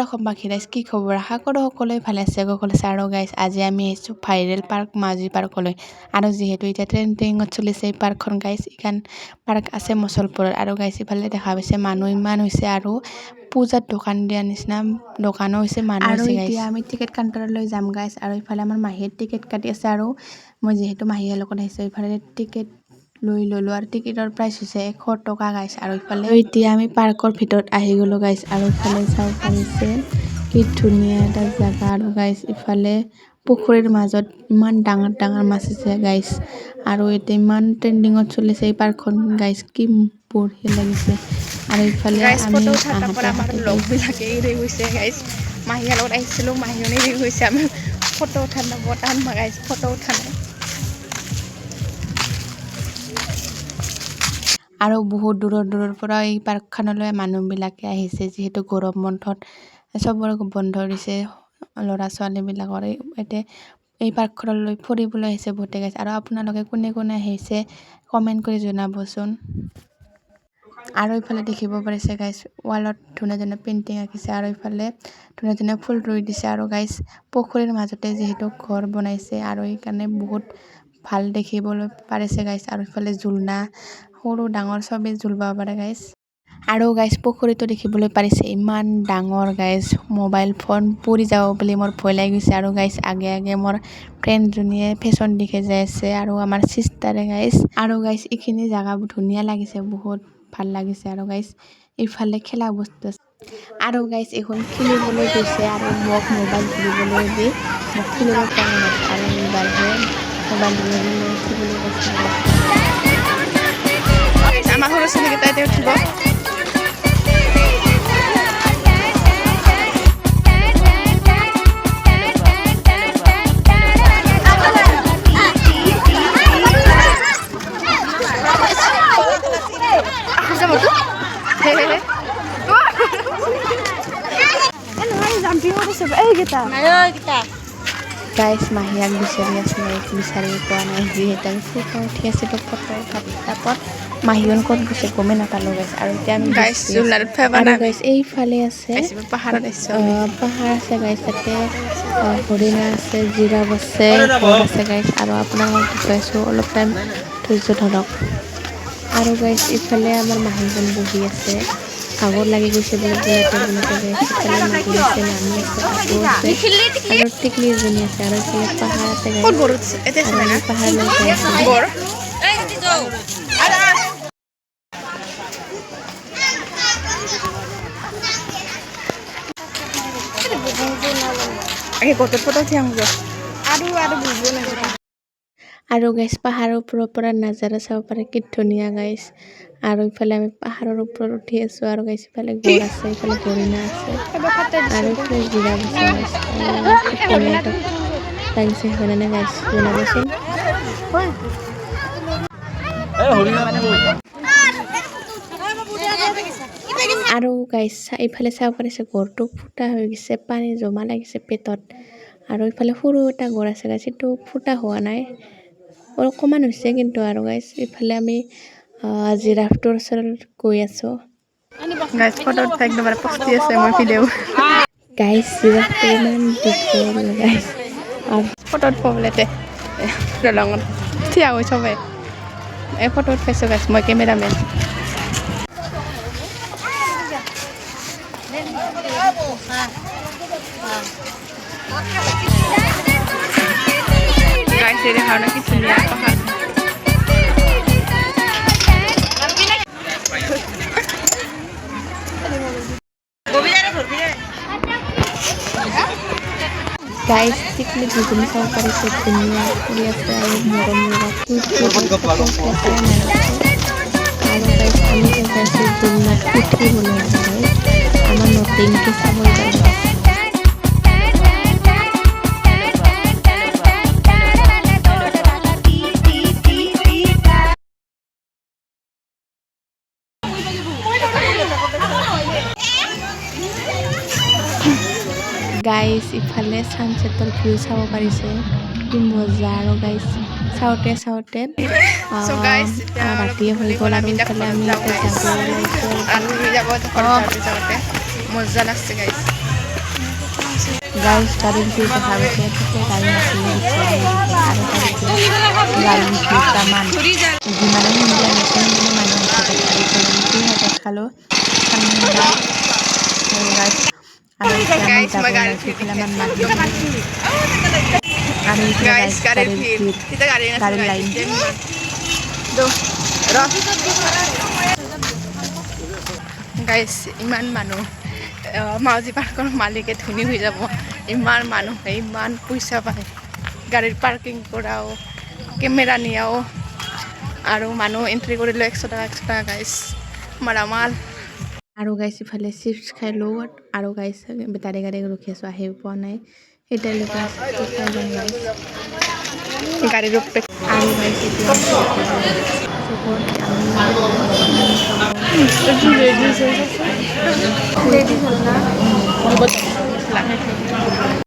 অসম বাসী গাইজ কি খবৰ আশা কৰোঁ সকলোৱে ভালে আছে আৰু গাইজ আজি আমি আহিছোঁ ভাইৰেল পাৰ্ক মাউজি পাৰ্কলৈ আৰু যিহেতু এতিয়া ট্ৰেণ্ডিঙত চলিছে এই পাৰ্কখন গাইজ এইখন পাৰ্ক আছে মছলপুৰত আৰু গাইজ ইফালে দেখা পাইছে মানুহ ইমান হৈছে আৰু পূজাত দোকান দিয়া নিচিনা দোকানো হৈছে মানুহ হৈছে গাইজ এতিয়া আমি টিকেট কাউণ্টাৰলৈ যাম গাইজ আৰু ইফালে আমাৰ মাহীয়ে টিকেট কাটি আছে আৰু মই যিহেতু মাহীৰ লগত আহিছোঁ ইফালে টিকেট লৈ ল'লোঁ আৰু টিকেটৰ প্ৰাইচ হৈছে 100 টকা গাইজ আৰু ইফালে এতিয়া আমি পাৰ্কৰ ভিতৰত আহি গ'লোঁ গাইজ আৰু ইফালে চাব পাৰিছে কি ধুনীয়া এটা জাগা আৰু গাইজ ইফালে পুখুৰীৰ মাজত ইমান ডাঙৰ ডাঙৰ মাছ আছে গাইজ আৰু এতিয়া ইমান ট্ৰেণ্ডিঙত চলিছে এই পাৰ্কখন গাইজ কি বঢ়িয়া লাগিছে আৰু ইফালে আমি আমাৰ লগবিলাকে এৰি গৈছে গাইজ মাহীৰ লগত আহিছিলোঁ মাহীও এৰি গৈছে আমি ফটো উঠা বটান গাইজ ফটো উঠা নাই আৰু বহুত দূৰৰ পৰা এই পাৰ্কখনলৈ মানুহবিলাকে আহিছে যিহেতু গৰম বন্ধত চবৰে বন্ধ দিছে ল'ৰা ছোৱালীবিলাকৰ এতিয়া এই পাৰ্কখনলৈ ফুৰিবলৈ আহিছে বহুতে গাইজ আৰু আপোনালোকে কোনে কোনে আহিছে কমেণ্ট কৰি জনাবচোন আৰু ইফালে দেখিব পাৰিছে গাইজ ৱালত ধুনীয়া ধুনীয়া পেইণ্টিং আঁকিছে আৰু ইফালে ধুনীয়া ধুনীয়া ফুল ৰুই দিছে আৰু গাইজ পুখুৰীৰ মাজতে যিহেতু ঘৰ বনাইছে আৰু সেইকাৰণে বহুত ভাল দেখিবলৈ পাৰিছে গাইজ আৰু ইফালে ঝুলনা সৰু ডাঙৰ চবেই ঝুলব পাৰে গাইজ আৰু গাইজ পুখুৰীটো দেখিবলৈ পাৰিছে ইমান ডাঙৰ গাইজ মোবাইল ফোন পৰি যাব বুলি মোৰ ভয় লাগি গৈছে আৰু গাইজ আগে আগে মোৰ ফ্ৰেণ্ডজনীয়ে ফেশ্বন দেখি যাই আছে আৰু আমাৰ চিষ্টাৰে গাইজ আৰু গাইজ এইখিনি জেগাবোৰ ধুনীয়া লাগিছে বহুত ভাল লাগিছে আৰু গাইজ ইফালে খেলা বস্তু আছে আৰু গাইজ এখন খেলিবলৈ গৈছে আৰু মোক মোবাইল ধৰিবলৈ দি মোক খেলিব পৰা নাই আৰু এইবাৰহে মোবাইল ধৰিবলৈ উঠিবলৈ কৈছে আমাৰ সৰু ছোৱালীকেইটা এতিয়া উঠিব গাইজ মাহীয়াক বিচাৰি আছে বিচাৰি পোৱা নাই যিহেতু আমি ফটো উঠি আছিলোঁ ফটো তাপত মাহীয়ন ক'ত গৈছে গমেই নাপালোঁ গাইজ আৰু এতিয়া আমি গাইজ এইফালে আছে পাহাৰ আছে গাইজ তাতে হৰিণা আছে জিৰাফ আছে ঘৰ আছে গাইজ আৰু আপোনালোকক দেখুৱাইছোঁ অলপ টাইম ধৈৰ্য ধৰক আৰু গাইজ ইফালে আমাৰ মাহীজন বহি আছে ভাগৰ লাগি গৈছে বুলি টেবুলতে গাইজ ইফালে মাহী আছে নানি আছে আপু আছে আৰু টিকলি এজনী আছে আৰু ইফালে পাহাৰ আছে গাইজ আৰু আমি পাহাৰলৈ যাই আছোঁ আৰু গাইজ পাহাৰৰ ওপৰৰ পৰা নাজাৰা চাব পাৰে কি ধুনীয়া গাইজ আৰু ইফালে আমি পাহাৰৰ ওপৰত উঠি আছোঁ আৰু গাইজ ইফালে গড় আছে ইফালে হৰিণা আছে আৰু ইফালে জিৰাফ আছে গাইজ লাগিছে হয়নে গাইজ জনাবচোন আৰু গাইজ ইফালে চাব পাৰিছে ঘৰটো ফুটা হৈ গৈছে পানী জমা লাগিছে পেটত আৰু ইফালে সৰু এটা ঘৰ আছে গাইজ সেইটো ফুটা হোৱা নাই অকণমান হৈছে কিন্তু আৰু গাইজ ইফালে আমি জিৰাফটোৰ ওচৰত গৈ আছোঁ গাইজ ফটোত একদম পষ্টি আছে মই ভিডিঅ' গাইজ জিৰাফটো ইমান দীঘল গাইজ আৰু ফটোত প্ৰব্লেমতে দলঙত থিয়া হৈ চবে এই ফটো উঠাইছোঁ গাইজ মই কেমেৰামেন গাইজ এই দেখা কি ধুনীয়া পাহাৰ গাইজ টিকলি দুজনী চাব পাৰিছে ধুনীয়া ফুলি আছে আৰু মৰম লগা আৰু গাইজ আমি যাইছোঁ জুলনাত উঠিবলৈ আছে গাইজ আমাৰ নতুনকৈ চাবলৈ যায় গাইজ ইফালে ছানছেটৰ ভিউ চাব পাৰিছে কি মজা আৰু গাইজ চাওঁতে চাওঁতে ৰাতিয়ে হৈ গ'ল আৰু ইফালে আমি যাব ওলাইছোঁ মজা লাগছে গাইজ গাইজ গাড়ীৰ ভিৰ দেখা পাইছে তাতে গাড়ী নাছিলে আৰু গাড়ীৰ ভিৰ তামান যিমানে সন্ধিয়া হৈছে সিমানে মানুহ আহিছে দেখা পাইছে সিহঁতক খালো ঠাণ্ডা আৰু গাইজ আৰু এতিয়া আমি যাব ওলাইছোঁ ইফালে আমাৰ মানুহ আৰু ইফালে গাইজ গাড়ীৰ ভিৰ গাড়ীৰ লাইন গাইজ ইমান মানুহ মাউজি পাৰ্কৰ মালিকে ধনী হৈ যাব ইমান মানুহে ইমান পইচা পায় গাড়ীৰ পাৰ্কিং কৰাও কেমেৰা নিয়াও আৰু মানুহ এণ্ট্ৰি কৰিলে 100 টকা গাইজ মাৰামাল আৰু গাইজ ইফালে চিপছ খাই লওঁ আৰু গাইজ বেটাৰী গাড়ী ৰখি আছোঁ আহি পোৱা নাই এতিয়ালৈকে গাড়ীৰ আৰু গাইজ এতিয়া আমি